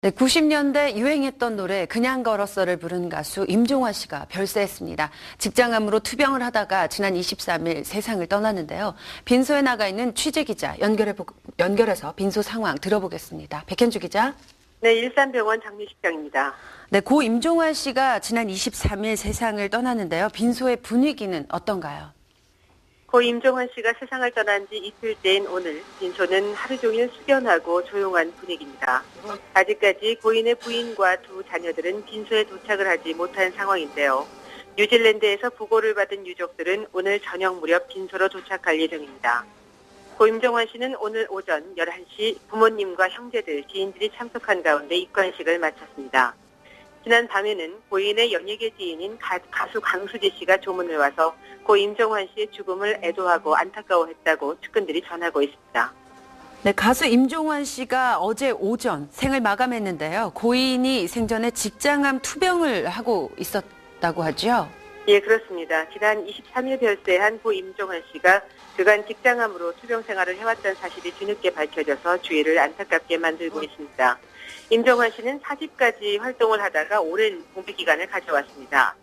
네, 90년대 유행했던 노래 그냥 걸었어를 부른 가수 임종환 씨가 별세했습니다. 직장암으로 투병을 하다가 지난 23일 세상을 떠났는데요. 빈소에 나가 있는 취재기자 연결해서 빈소 상황 들어보겠습니다. 백현주 기자. 네, 일산병원 장례식장입니다. 네, 고 임종환 씨가 지난 23일 세상을 떠났는데요. 빈소의 분위기는 어떤가요? 고 임종환 씨가 세상을 떠난 지 이틀째인 오늘 빈소는 하루 종일 숙연하고 조용한 분위기입니다. 아직까지 고인의 부인과 두 자녀들은 빈소에 도착을 하지 못한 상황인데요. 뉴질랜드에서 부고를 받은 유족들은 오늘 저녁 무렵 빈소로 도착할 예정입니다. 고 임종환 씨는 오늘 오전 11시 부모님과 형제들, 지인들이 참석한 가운데 입관식을 마쳤습니다. 지난 밤에는 고인의 연예계 지인인 가수 강수지 씨가 조문을 와서 고 임종환 씨의 죽음을 애도하고 안타까워했다고 측근들이 전하고 있습니다. 네, 가수 임종환 씨가 어제 오전 생을 마감했는데요. 고인이 생전에 직장암 투병을 하고 있었다고 하죠? 예, 그렇습니다. 지난 23일 별세한 고 임종환 씨가 그간 직장암으로 투병 생활을 해왔던 사실이 뒤늦게 밝혀져서 주위를 안타깝게 만들고 있습니다. 임종환 씨는 4집까지 활동을 하다가 오랜 공백 기간을 가져왔습니다.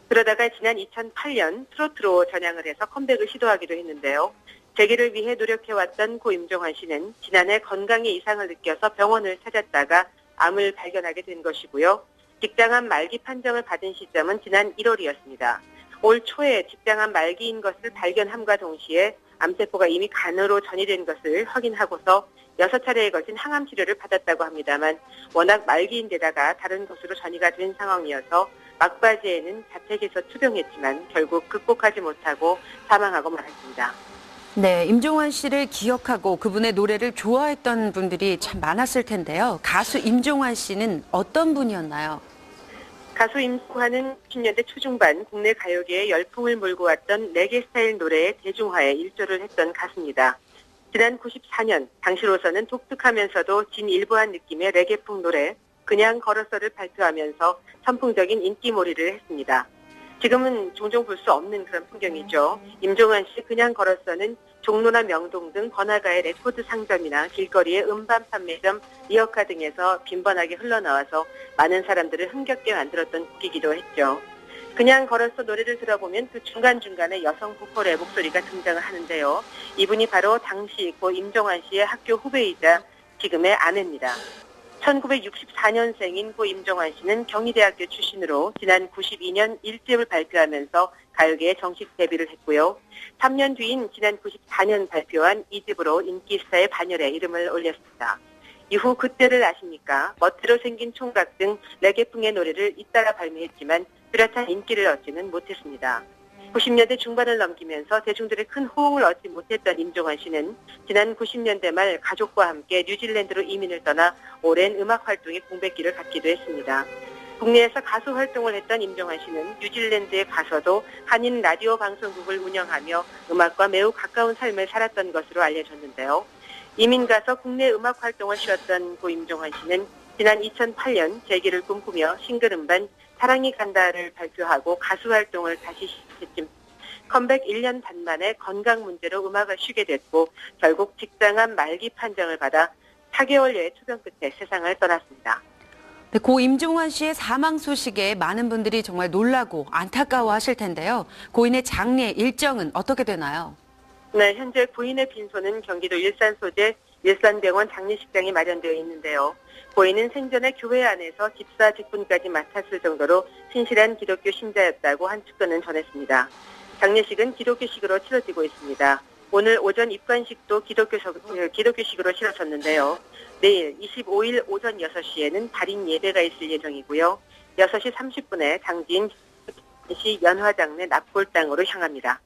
그러다가 지난 2008년 트로트로 전향을 해서 컴백을 시도하기도 했는데요. 재기를 위해 노력해왔던 고 임종환 씨는 지난해 건강에 이상을 느껴서 병원을 찾았다가 암을 발견하게 된 것이고요. 직장암 말기 판정을 받은 시점은 지난 1월이었습니다. 올 초에 직장암 말기인 것을 발견함과 동시에 암세포가 이미 간으로 전이된 것을 확인하고서 6차례에 걸친 항암 치료를 받았다고 합니다만 워낙 말기인 데다가 다른 곳으로 전이가 된 상황이어서 막바지에는 자택에서 투병했지만 결국 극복하지 못하고 사망하고 말았습니다. 네, 임종환 씨를 기억하고 그분의 노래를 좋아했던 분들이 참 많았을 텐데요. 가수 임종환 씨는 어떤 분이었나요? 가수 임종환은 90년대 초중반 국내 가요계에 열풍을 몰고 왔던 레게 스타일 노래의 대중화에 일조를 했던 가수입니다. 지난 94년 당시로서는 독특하면서도 진일보한 느낌의 레게풍 노래 그냥 걸었어를 발표하면서 선풍적인 인기몰이를 했습니다. 지금은 종종 볼 수 없는 그런 풍경이죠. 임종환 씨 그냥 걸었어는 종로나 명동 등 번화가의 레코드 상점이나 길거리의 음반 판매점, 리어카 등에서 빈번하게 흘러나와서 많은 사람들을 흥겹게 만들었던 곡이기도 했죠. 그냥 걸었어 노래를 들어보면 그 중간중간에 여성 보컬의 목소리가 등장을 하는데요. 이분이 바로 당시 고 임종환 씨의 학교 후배이자 지금의 아내입니다. 1964년생인 고 임종환 씨는 경희대학교 출신으로 지난 92년 1집을 발표하면서 가요계에 정식 데뷔를 했고요. 3년 뒤인 지난 94년 발표한 2집으로 인기스타의 반열에 이름을 올렸습니다. 이후 그때를 아십니까? 멋대로 생긴 총각 등 레게풍의 노래를 잇따라 발매했지만 뚜렷한 인기를 얻지는 못했습니다. 90년대 중반을 넘기면서 대중들의 큰 호응을 얻지 못했던 임종환 씨는 지난 90년대 말 가족과 함께 뉴질랜드로 이민을 떠나 오랜 음악 활동의 공백기를 갖기도 했습니다. 국내에서 가수 활동을 했던 임종환 씨는 뉴질랜드에 가서도 한인 라디오 방송국을 운영하며 음악과 매우 가까운 삶을 살았던 것으로 알려졌는데요. 이민 가서 국내 음악 활동을 쉬었던 고 임종환 씨는 지난 2008년 재기를 꿈꾸며 싱글 음반 사랑이 간다를 발표하고 가수 활동을 다시 시작했지만 컴백 1년 반 만에 건강 문제로 음악을 쉬게 됐고 결국 직장암 말기 판정을 받아 4개월여의 투병 끝에 세상을 떠났습니다. 네, 고 임종환 씨의 사망 소식에 많은 분들이 정말 놀라고 안타까워하실 텐데요. 고인의 장례 일정은 어떻게 되나요? 네, 현재 고인의 빈소는 경기도 일산 소재 일산병원 장례식장이 마련되어 있는데요. 고인은 생전에 교회 안에서 집사 직분까지 맡았을 정도로 신실한 기독교 신자였다고 한 측근은 전했습니다. 장례식은 기독교식으로 치러지고 있습니다. 오늘 오전 입관식도 기독교식으로 치러졌는데요. 내일 25일 오전 6시에는 발인 예배가 있을 예정이고요. 6시 30분에 장지인 시 연화장례 납골당으로 향합니다.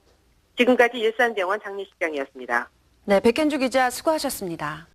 지금까지 일산병원 장례식장이었습니다. 네, 백현주 기자 수고하셨습니다.